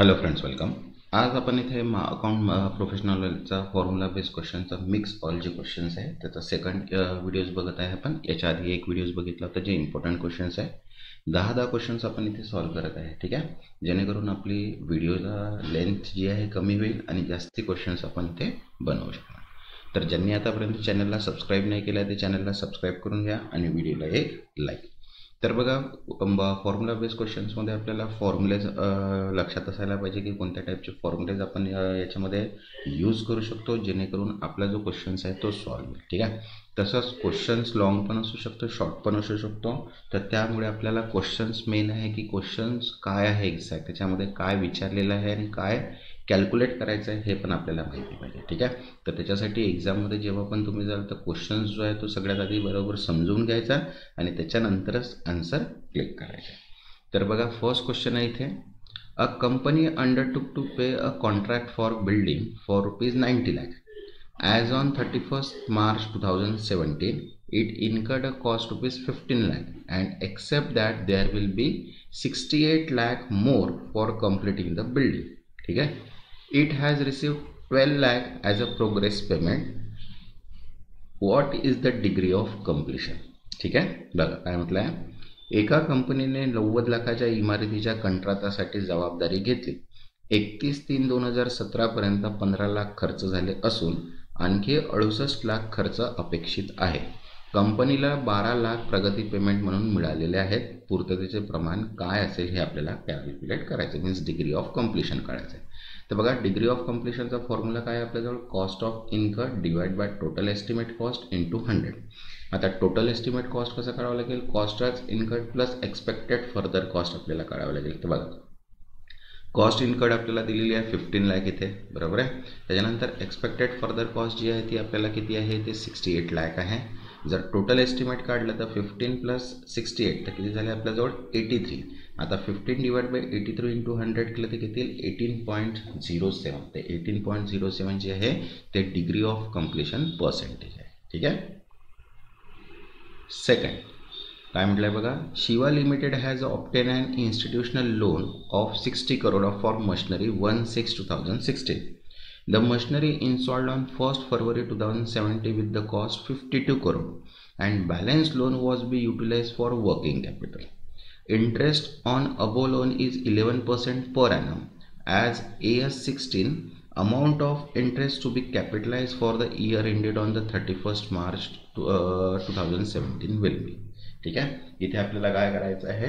Hello friends, welcome. आज आपण इथे अकाउंट प्रोफेशनलचा फॉर्म्युला बेस्ड क्वेश्चनचा मिक्स ऑल जे क्वेश्चन्स आहे त्याचा सेकंड व्हिडिओज बघत आहे. आपण याच्या आधी एक व्हिडिओज बघितला होता जे इम्पॉर्टंट क्वेश्चन्स आहे. 10 क्वेश्चन्स आपण इथे सॉल्व करत आहे. ठीक आहे, जेणेकरून आपली व्हिडिओला लेंथ जी आहे कमी होईल आणि जास्ती क्वेश्चन्स आपण इथे बनवू शकणार. तर ज्यांनी आतापर्यंत चॅनलला सबस्क्राईब नाही केलं ते चॅनलला सबस्क्राईब करून घ्या आणि व्हिडिओला एक लाईक. तर बघा, फॉर्म्युला बेस्ड क्वेश्चन्समध्ये आपल्याला फॉर्म्युलेज लक्षात असायला पाहिजे की कोणत्या टाईपचे फॉर्म्युलेज आपण याच्यामध्ये यूज करू शकतो जेणेकरून आपला जो क्वेश्चन्स आहे तो सॉल्व होईल. ठीक आहे, तसंच क्वेश्चन्स लॉंग पण असू शकतो, शॉर्ट पण असू शकतो. तर त्यामुळे आपल्याला क्वेश्चन्स मेन आहे की क्वेश्चन्स काय आहे एक्झॅक्ट, त्याच्यामध्ये काय विचारलेलं आहे आणि काय कॅल्क्युलेट करायचं आहे हे पण आपल्याला माहिती पाहिजे. ठीक आहे, तर त्याच्यासाठी एक्झाममध्ये जेव्हा पण तुम्ही जाल तर क्वेश्चन्स जो आहे तो सगळ्यात आधी बरोबर समजून घ्यायचा आणि त्याच्यानंतरच आन्सर क्लिक करायचे. तर बघा, फर्स्ट क्वेश्चन आहे इथे. A company undertook to pay a contract for building for ₹90 lakh. As on 31st March 2017, it incurred a cost ₹15 lakh and except that there will be 68 lakh more for completing the building. ठीक है, it has received 12 lakh as a progress payment. What is the degree of completion? ठीक आहे, बघा काय म्हटलं आहे. एका कंपनीने 90 लाखाच्या इमारतीच्या कंत्राटासाठी जबाबदारी घेतली. 31/3/2017 पर्यंत 15 लाख खर्च झाले असून आणखी 68 लाख खर्च अपेक्षित आहे. कंपनीला 12 लाख प्रगती पेमेंट म्हणून मिळालेले आहेत. पूर्ततेचे प्रमाण काय असेल हे आपल्याला कॅल्क्युलेट करायचं, मीन्स डिग्री ऑफ कम्प्लिशन काढायचं आहे. तर बघा, डिग्री ऑफ कम्प्लिशनचा फॉर्म्युला काय आहे आपल्याजवळ, cost of incurred divide by total estimate cost into 100. आता टोटल एस्टिमेट कॉस्ट कसं काढावं लागेल, cost of incurred plus expected further cost आपल्याला काढावं लागेल. तर बघा, कॉस्ट इन्कर्ड आपल्याला दिलेली आहे 15 लाख इथे, बरोबर आहे. त्याच्यानंतर एक्सपेक्टेड फर्दर कॉस्ट जी आहे ती आपल्याला किती आहे, ते 68 लाख आहे. जर टोटल एस्टिमेट काढलं तर 15 प्लस 68 तर किती झाले आपल्याजवळ 83. आता 15 डिवाइड बाय 83 इंटू 100 केलं तर किती, 18.07. ते 18.07 जे आहे ते डिग्री ऑफ कम्प्लिशन पर्सेंटेज आहे. ठीक आहे. सेकंड काय म्हटलंय बघा, Shiva limited has obtain an institutional loan of 60 crore for machinery 1/6/2016. The machinery installed on 1st February 2017 with the cost 52 crore and balance loan was be utilized for working capital. Interest on above loan is 11% per annum. As AS16, amount of interest to be capitalized for the year ended on the 31st March 2017 will be. ठीक आहे, इथे आपल्याला काय करायचं आहे,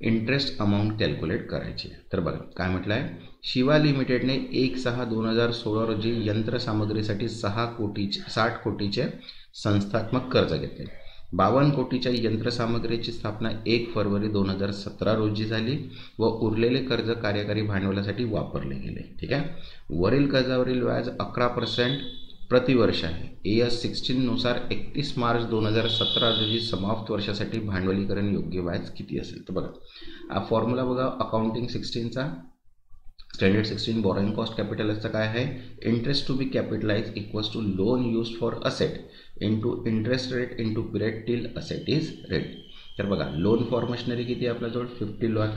interest amount calculate करायची आहे. तर बघा काय म्हटलं आहे, शिवा लिमिटेडने 1/6/2016 रोजी यंत्रसामग्रीसाठी 60 कोटीचे संस्थात्मक कर्ज घेतले. 52 कोटीच्या यंत्रसामग्रीची स्थापना 1 फेब्रुवारी 2017 रोजी झाली व उरलेले कर्ज कार्यकारी भांडवलासाठी वापरले गेले. ठीक आहे, वरील कर्जावरील व्याज 11% प्रतिवर्ष आहे. AS16 नुसार 31 मार्च 2017 रोजी समाप्त वर्षासाठी भांडवलीकरण योग्य व्याज किती असेल. तर बघा, हा फॉर्म्युला बघा, अकाउंटिंग 16चा स्टँडर्ड 16 बॉरोइंग कॉस्ट कॅपिटलचा काय आहे, interest to be capitalize equals to loan use for asset into interest rate into period till asset is rate. तर बघा, लोन फॉर मशिनरी किती आहे आपल्याजवळ 50 लाख,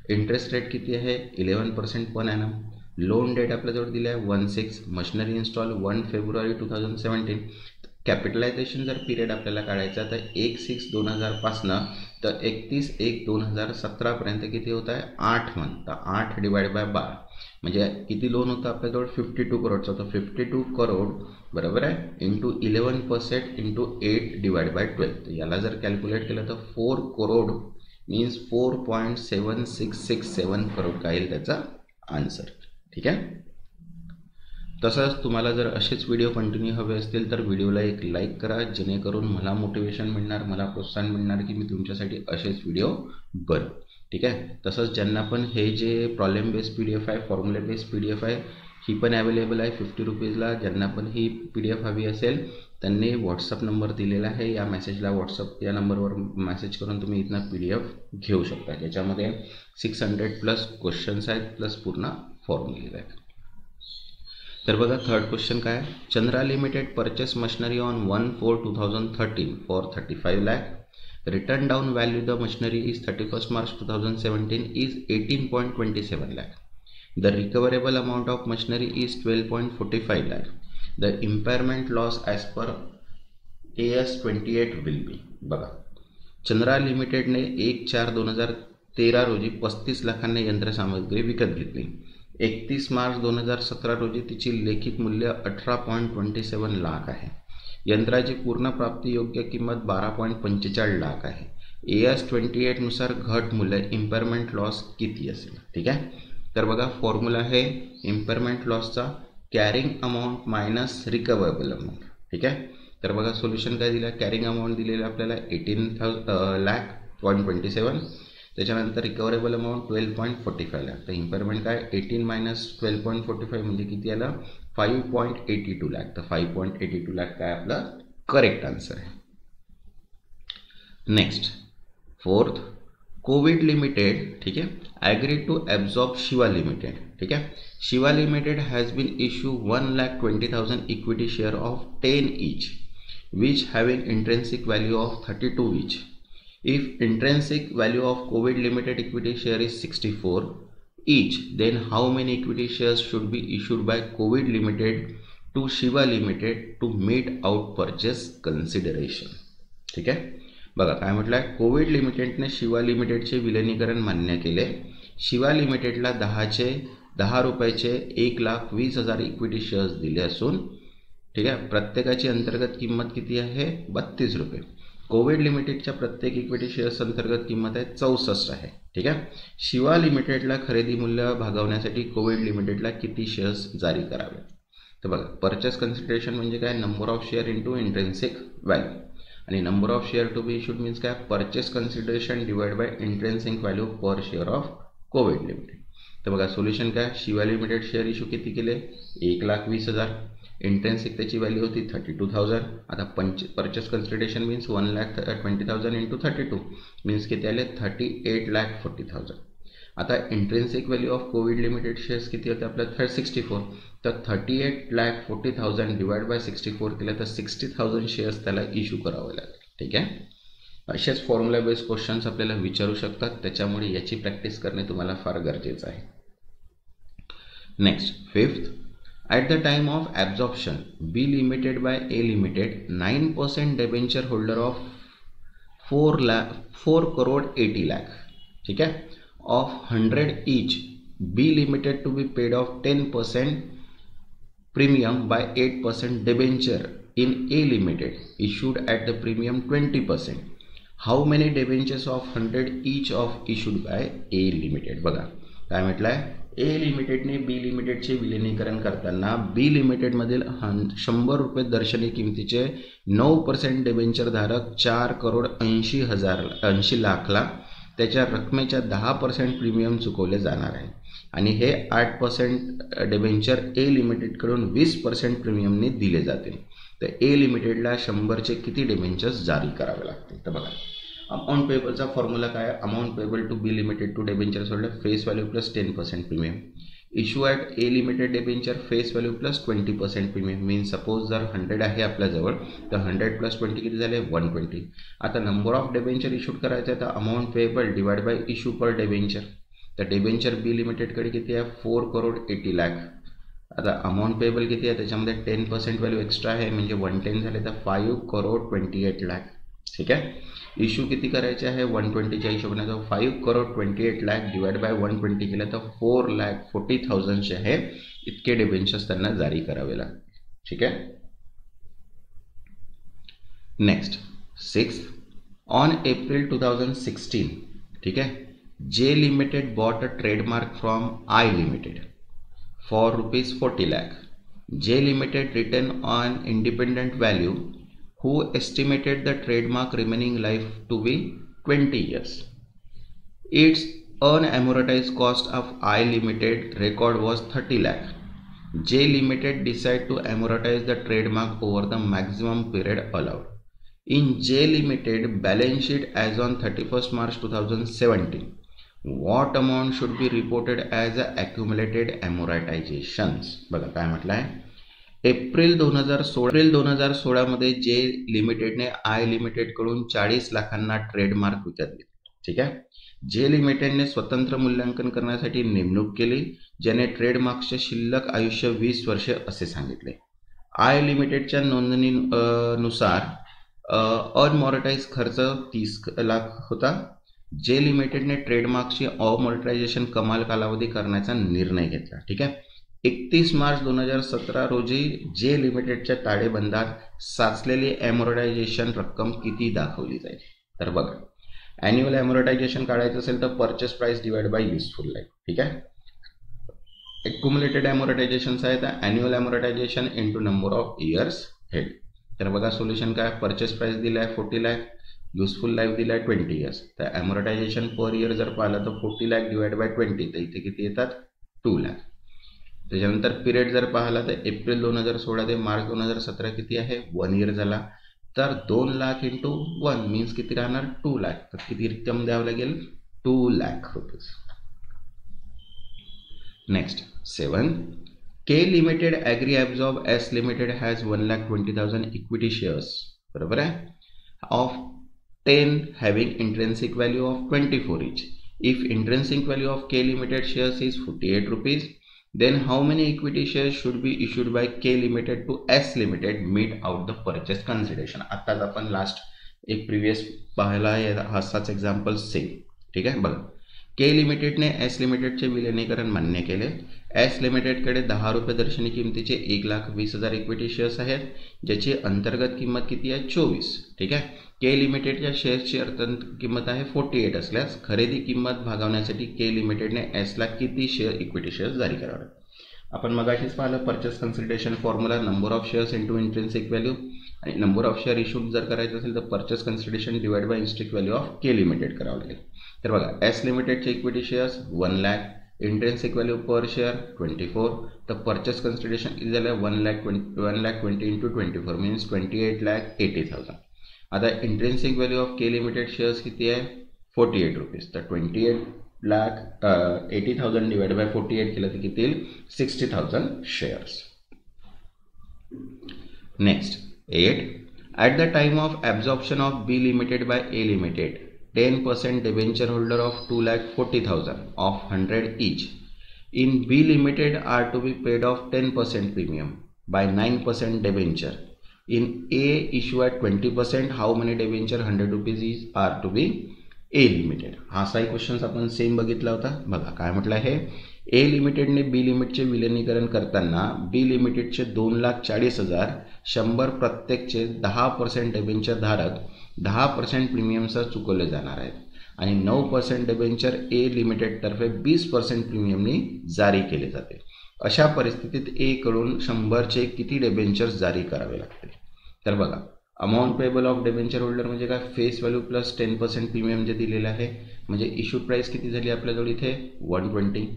इंटरेस्ट रेट किती आहे 11% पर ॲनम, लोन डेट आपल्याजवळ दिली आहे 1/6, मशिनरी इन्स्टॉल 1 फेब्रुवारी 2017. कॅपिटलायझेशन जर पिरियड आपल्याला काढायचा तर 1/6/2000 पासनं तर 31/1/2017 पर्यंत किती होत आहे 8 मंथ. तर 8 डिवाइड बाय 12 म्हणजे किती लोन होतं आपल्याजवळ 52 करोडचं होतं. 52 करोड बरोबर आहे इंटू 11% इंटू 8 डिवाइड बाय 12. तर याला जर कॅल्क्युलेट केलं तर 4 करोड मीन्स 4.7667 करोड काय येईल त्याचा आन्सर. ठीक आहे, तसंच तुम्हाला जर असेच व्हिडिओ कंटिन्यू हवे असतील तर व्हिडिओला एक लाईक करा, जेणेकरून मला मोटिवेशन मिळणार, मला प्रोत्साहन मिळणार की मी तुमच्यासाठी असेच व्हिडिओ बनवू. ठीक आहे, तसंच ज्यांना पण हे जे प्रॉब्लेम बेस्ड PDF आहे, फॉर्म्युला बेस्ड PDF आहे, ही पण अवेलेबल आहे 50 रुपीजला. ज्यांना पण ही PDF हवी असेल त्यांनी व्हॉट्सअप नंबर दिलेला आहे, या मेसेजला व्हॉट्सअप या नंबरवर मेसेज करून तुम्ही इथनं PDF घेऊ शकता. ज्याच्यामध्ये 600+ क्वेश्चन्स आहेत प्लस पूर्ण फॉर्म्युले आहेत. तर बघा, थर्ड क्वेश्चन काय, Chandra limited purchase machinery on 1/4/2013 for 35 lakh. Written down value the machinery is 31st March 2017 is 18.27 lakh. The recoverable amount of machinery is 12.45 lakh. The impairment loss as per AS28 will be. बघा, चंद्रा लिमिटेडने 1/4/2013 रोजी 35 लाखांना यंत्रसामग्री विकत घेतली. 31 मार्च 2017 रोजी तिची लेखित मूल्य 18.27 लाख आहे. यंत्राची पूर्ण प्राप्ती योग्य किंमत 12.45 लाख आहे. AS28 नुसार घट मूल्य इम्पेअरमेंट लॉस किती असेल? ठीक आहे, तर बघा फॉर्म्युला आहे इम्पेअरमेंट लॉसचा carrying amount minus recoverable amount. ठीक आहे, तर बघा सोल्युशन काय दिलं, कॅरिंग अमाऊंट दिलेलं आपल्याला 18 लाख.27, त्याच्यानंतर रिकव्हरेबल अमाऊंट 12.45 लाख. तर इम्पेअरमेंट काय 18 मायनस 12.45 म्हणजे किती आलं 5.82 लाख. तर 5.82 लाख काय आपला करेक्ट आन्सर आहे. नेक्स्ट फोर्थ, कोविड लिमिटेड, ठीक है, agreed to absorb Shiva limited. ठीक है, Shiva limited has been issue 1,20,000 equity share of 10 each which having intrinsic value of 32 each. If intrinsic value of COVID limited equity share is 64 each, then how many equity shares should be issued by COVID limited to Shiva limited to meet out purchase consideration? ठीक आहे, बघा काय म्हटलं आहे, Covid लिमिटेडने Shiva लिमिटेडचे विलिनीकरण मान्य केले. शिवा लिमिटेडला 10 रुपयाचे 1,20,000 इक्विटी शेअर्स दिले असून, ठीक आहे, प्रत्येकाची अंतर्गत किंमत किती आहे 32 रुपये. कोविड लिमिटेडच्या प्रत्येक इक्विटी शेअर्स अंतर्गत किंमत आहे 64 आहे. ठीक आहे, शिवा लिमिटेडला खरेदी मूल्य भागवण्यासाठी कोविड लिमिटेडला किती शेअर्स जारी करावे? तर बघा परचेस कन्सिडरेशन म्हणजे काय, number of share into intrinsic value, आणि number of share to be issued means काय, purchase consideration divide by intrinsic value per share of Covid Limited. तर बघा सोल्युशन काय, शिवा लिमिटेड शेअर इशू किती केले 1,20,000, इंट्रेन्सिक त्याची व्हॅल्यू होती 32,000. आता purchase consideration means 1,20,000 into 32 means किती आले 38,40,000. आता intrinsic value of Covid limited shares किती होते आपल्या 64. तर 38,40,000 डिवाइड बाय 64 केलं तर 60,000 शेअर्स त्याला इश्यू करावे लागेल. ठीक आहे, असेच फॉर्म्युला बेस्ड क्वेश्चन्स आपल्याला विचारू शकतात, त्याच्यामुळे याची प्रॅक्टिस करणे तुम्हाला फार गरजेचं आहे. Next fifth, at the time of absorption B limited by A limited 9% debenture holder of 4 crore 80 lakh. ठीक आहे, of 100 each, B limited to be paid off 10% premium by 8% debenture in A limited issued at the premium 20%. How many debentures of 100 each of issued by A limited? बघा काय म्हटलंय, A लिमिटेडने B लिमिटेडचे विलिनीकरण करताना B लिमिटेडमधील 100 रुपये दर्शनी किमतीचे 9% debenture धारक 4,80,80 लाखला त्याच्या रकमेच्या 10% प्रीमियम चुकवले जाणार आहे, आणि हे 8% डेबेंचर ए लिमिटेडकडून 20% प्रीमियमने दिले जातील. तर ए लिमिटेडला 100चे किती डेबेंचर्स जारी करावे लागतील? तर बघा अमाऊंट पेबलचा फॉर्म्युला काय, amount payable to B limited to debentures holder face value plus 10% premium. Issue at A limited debenture face value plus 20% premium. Means suppose जर 100 आहे आपल्याजवळ तर 100 प्लस 20 किती झाले 120. आता नंबर ऑफ डेबेंचर इश्यूड करायचं आहे तर amount payable divide by issue per debenture. तर डेबेंचर बी लिमिटेडकडे किती आहे 4 crore 80 lakh. आता अमाऊंट पेएबल किती आहे त्याच्यामध्ये 10% व्हॅल्यू एक्स्ट्रा आहे म्हणजे 110 झाले तर 5 crore 28 lakh. ठीक आहे, इश्यू किती करायचे आहे 120च्या हिशोबाने, तर 5 crore 28 lakh डिवाइड बाय 120 केलं तर 4,40,000 जे आहे इतके डिबेंचर्स त्यांना जारी करावे लागतील. ठीक आहे, नेक्स्ट 6, ऑन एप्रिल 2016, ठीक आहे, J limited bought a trademark from I limited for ₹40 lakh. J limited return on independent value who estimated the trademark remaining life to be 20 years. Its unamortized cost of I Limited record was 30 lakh. J Limited decided to amortize the trademark over the maximum period allowed. In J Limited balance sheet as on 31st March 2017, what amount should be reported as accumulated amortizations? बघा काय म्हटलं आहे, April 2016 मध्ये जे लिमिटेडने I limited कडून 40 लाखांना trademark विकत घेतले. ठीक आहे. जे लिमिटेडने स्वतंत्र मूल्यांकन करण्यासाठी नेमणूक केली, ज्याने ट्रेडमार्क्सचे शिल्लक आयुष्य 20 वर्षे असे सांगितले. आय लिमिटेडच्या नोंदणी नुसार अनमॉनिटाइज खर्च 30 लाख होता. जे लिमिटेडने ट्रेडमार्क्सची अमॉनिटायझेशन कमाल कालावधी करण्याचा निर्णय घेतला. ठीक आहे. 31 मार्च 2017 रोजी जे लिमिटेडच्या ताळेबंदात साचलेली अमॉनिटायझेशन रक्कम किती दाखवली जाईल? तर बघा, ॲन्युअल अमॉनिटायझेशन काढायचं असेल तर purchase price divide by useful life. ठीक आहे. एक्युमुलेटेड अमॉनिटायझेशन आहे तर annual amortisation into number of years हेड. तर बघा सोल्युशन काय, परचेस प्राइस दिला आहे 40 लाख, युजफुल लाईफ दिला आहे 20 इयर्स. तर अमॉनिटायझेशन पर इयर जर पाहिलं तर 40 लाख डिवाइड बाय 20, तर इथे किती येतात? 2 लाख. त्याच्यानंतर पिरियड जर पाहिला तर एप्रिल 2016 ते मार्च 2017 किती आहे? 1 इयर झाला. तर 2 लाख इंटू 1 मीन्स किती राहणार? 2 लाख. तर किती रक्कम द्यावं लागेल? 2 lakh rupees. Next 7. K Limited agree absorb S Limited has 1,20,000 equity shares, बरोबर आहे, of 10 having intrinsic value of 24 each. If intrinsic value of K Limited shares is 48 rupees, then how many equity shares should be issued by K Limited to S Limited meet out the purchase consideration? आताच आपण last एक previous पाहिला आहे, असाच example same. ठीक आहे. बघा, के लिमिटेडने S लिमिटेडचे विलिनीकरण मान्य केले. एस लिमिटेडकडे 10 रुपये दर्शनी किमतीचे 1,20,000 इक्विटी शेअर्स आहेत, ज्याची अंतर्गत किंमत किती आहे? 24. ठीक आहे. के लिमिटेडच्या शेअर्सची अंतर्गत किंमत आहे 48 असल्यास खरेदी किंमत भागवण्यासाठी के लिमिटेडने एसला किती इक्विटी शेअर्स जारी करावे? आपण मगाशीच पाहिलं purchase consideration formula, number of shares into intrinsic value, आणि नंबर ऑफ शेअर इश्यूड जर करायचं असेल तर purchase consideration divide bye intrinsic value of K limited करावं लागेल. तर बघा, एस लिमिटेडचे equity shares 1 lakh, intrinsic value per share 24, तर परचेस कन्सिडरेशन किती झालं? 1,20,000 इंटू 24 मीन्स 28,80,000. आता intrinsic value of K limited shares किती आहे? 48 रुपीज. तर 28,80,000 डिवाइड बाय 48 केलं तर किती येईल? 60,000 shares. Next 8. At the time of absorption of B Limited by A Limited, 10% debenture holder of 2,40,000 of 100 each in B Limited are to be paid off 10% premium by 9% debenture. In A issue at 20%, how many debenture 100 rupees are to be A Limited? हा असाही question आपण same बघितला होता. बघा काय म्हटलं आहे, ए लिमिटेडने बी लिमिटचे विलिनीकरण करताना बी लिमिटेडचे 2,40,000 100 प्रत्येकचे 10% डेबेंचर धारक 10% प्रीमियमसह चुकवले जाणार आहेत आणि 9% डेबेंचर ए लिमिटेडतर्फे 20% प्रीमियमनी जारी केले जाते. अशा परिस्थितीत ए कडून 100चे किती डेबेंचर्स जारी करावे लागतील? तर बघा, amount payable of debenture holder म्हणजे काय? फेस व्हॅल्यू प्लस 10% प्रीमियम जे दिलेलं आहे, म्हणजे इश्यू प्राइस किती झाली आपल्याजवळ इथे? 120.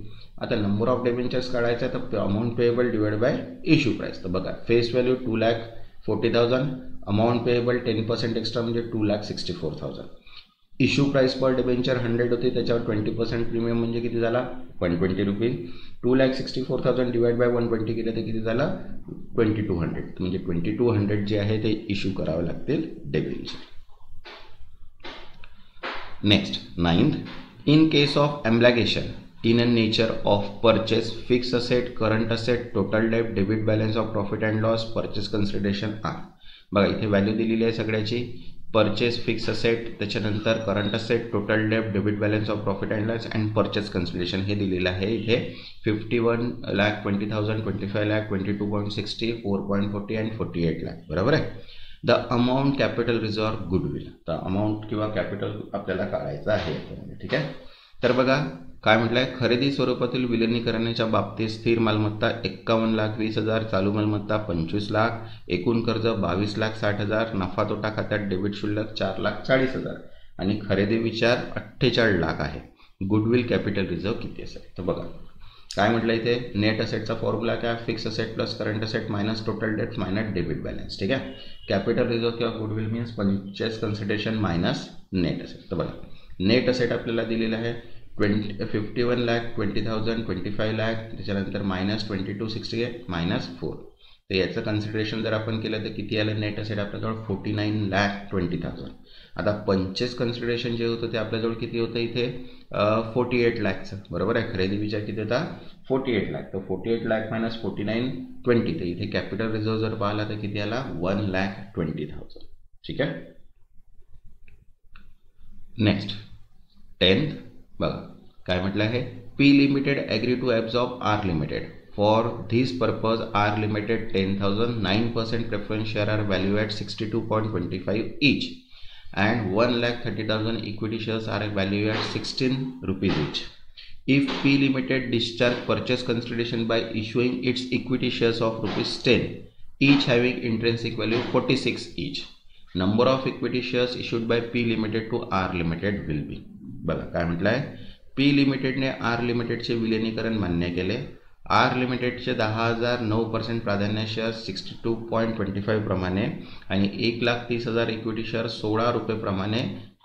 आता नंबर ऑफ डेबेंचर्स काढायचा तर amount payable divide by issue price. तर बघा, face value 2,40,000, amount payable 10% extra म्हणजे 2,64,000. इश्यू प्राइस पर डेबेंचर 100 होते, त्याच्यावर 20% प्रीमियम म्हणजे किती झाला? 120 रुपीज. 2,64,000 डिवाइड बाय 120 केलं तर किती झाला? 2,200. म्हणजे 2,200 जे आहे ते इश्यू करावे लागतील debenture. Next 9th. In case of amalgamation in a nature of purchase, fixed asset, current asset, total debt, debit balance of profit and loss, purchase consideration are. बघा इथे व्हॅल्यू दिलेली आहे सगळ्याची. परचेस, फिक्स असेट, त्याच्यानंतर current asset, total date, debit balance of profit and loss and purchase consideration हे दिलेलं आहे. इथे 51,20,000, 25 लाख, 22.60, 4.40 अँड 48 लाख. बरोबर आहे. The amount capital reserve goodwill. तर अमाऊंट किंवा कॅपिटल आपल्याला काढायचं आहे. ठीक आहे. तर बघा काय म्हटलंय, खरेदी स्वरूपातील विलिनीकरणाच्या बाबतीत स्थिर मालमत्ता 51,20,000, चालू मालमत्ता 25 लाख, एकूण कर्ज 22,60,000, नफा तोटा खात्यात डेबिट शिल्लक 4,40,000 आणि खरेदी विचार 48 लाख आहे. गुडविल कॅपिटल रिझर्व्ह किती असेल? तर बघा काय म्हटलं इथे, नेट असेटचा फॉर्म्युला काय? Fix asset plus current asset minus total date minus debit balance. ठीक आहे. कॅपिटल रिझर्व्ह किंवा goodwill means purchase consideration minus net asset. तर बघा नेट असेट आपल्याला दिलेलं आहे 51,20,000, 25 लाख, त्याच्यानंतर मायनस 22,68 मायनस 4. तर याचं कन्सिडरेशन जर आपण केलं तर किती आलं नेट असेट आपल्याजवळ 49,20,000. आता परचेस कन्सिडरेशन जे होतं ते आपल्याजवळ किती होतं इथे 48 लाखचं, बरोबर आहे. खरेदी विचार किती होता 48 लाख. तर 48 लाख मायनस 49,20. तर इथे कॅपिटल रिझर्व जर पाहिला तर किती आला 1,20,000. ठीक आहे. नेक्स्ट 10th बघा काय म्हटलं आहे. P limited agree to absorb R limited. For this purpose, R Limited 10,000 9% preference share are valued at 62.25 each, and 1,30,000 equity shares are valued at 16 rupees each. If P Limited discharge purchase consideration by issuing its equity shares of rupees 10, each having intrinsic value 46 each, number of equity shares issued by P Limited to R Limited will be. बघा काय म्हटलं आहे. P Limitedने R Limitedचे विलिनीकरण मान्य केले. R लिमिटेडचे 10,009% प्राधान्य share 62.25 प्रमाणे आणि 1,30,000 इक्विटी शेअर 16 रुपये प्रमाणे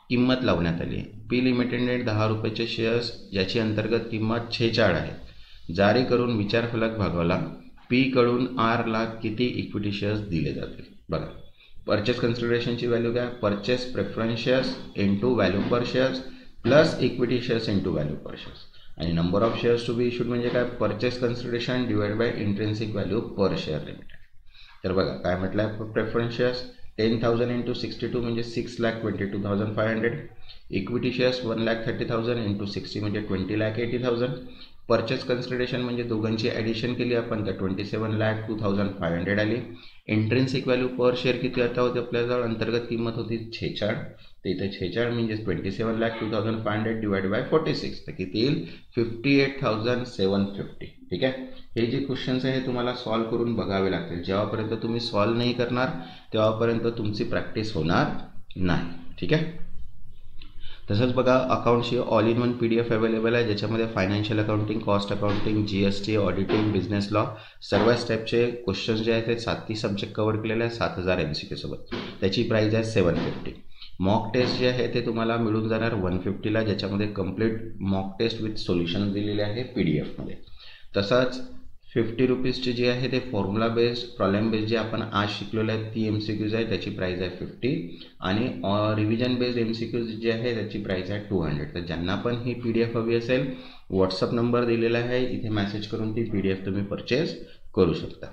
किंमत लावण्यात आली आहे. पी लिमिटेडने 10 रुपयाचे शेअर्स ज्याची अंतर्गत किंमत 46 आहे जारी करून विचार फलक भागवला. पी कडून आर ला किती इक्विटी शेअर्स दिले जातील. बघा परचेस कन्सिडरेशनची व्हॅल्यू काय purchase preference shares into value per shares plus equity shares into value per shares आणि number of shares to be issued म्हणजे काय purchase consideration divide by intrinsic value per share limited. तर बघा काय म्हटलं आहे प्रेफरन्स शेअर्स 10,000 इंटू 62 म्हणजे 6,22,500. Equity shares 1,30,000 into 60 म्हणजे 20,80,000. परचेस कन्सिडरेशन म्हणजे दोघांची ॲडिशन केली आपण तर 27,02,500 आली. इंट्रेन्सिक व्हॅल्यू पर शेअर किती आता होते आपल्याजवळ अंतर्गत किंमत होती 46. तर इथे 46 म्हणजे 27,02,500 डिवाइड बाय 46 तर किती येईल 58,750. ठीक आहे. हे जे क्वेश्चन्स आहे तुम्हाला सॉल्व्ह करून बघावे लागतील. जेव्हापर्यंत तुम्ही सॉल्व्ह नाही करणार तेव्हापर्यंत तुमची प्रॅक्टिस होणार नाही. ठीक आहे. तसंच बघा अकाउंटची all in one PDF available आहे ज्याच्यामध्ये financial accounting cost accounting GST auditing business law सर्व स्टेपचे क्वेश्चन्स जे आहेत ते 7 सब्जेक्ट कव्हर केलेले आहेत 7,000 MCQ सोबत. त्याची प्राईस आहे 750. मॉक टेस्ट जे आहे ते तुम्हाला मिळून जाणार 150ला ज्याच्यामध्ये complete mock test with solution दिलेले आहे PDF मध्ये. तसंच 50 रुपीजची जी आहे ते फॉर्म्युला बेस्ड प्रॉब्लेम बेस्ड जे आपण आज शिकलेलं आहे ती MCQज आहे त्याची प्राईस आहे 50 आणि रिव्हिजन बेस्ड MCQज जे आहे त्याची प्राईस आहे 200. तर ज्यांना पण ही PDF हवी असेल व्हॉट्सअप नंबर दिलेला आहे इथे मेसेज करून ती PDF तुम्ही परचेस करू शकता.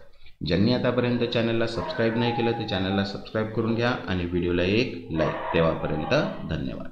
ज्यांनी आतापर्यंत चॅनलला सबस्क्राईब नाही केलं ते चॅनलला सबस्क्राईब करून घ्या आणि व्हिडिओला एक लाईक. तेव्हापर्यंत धन्यवाद.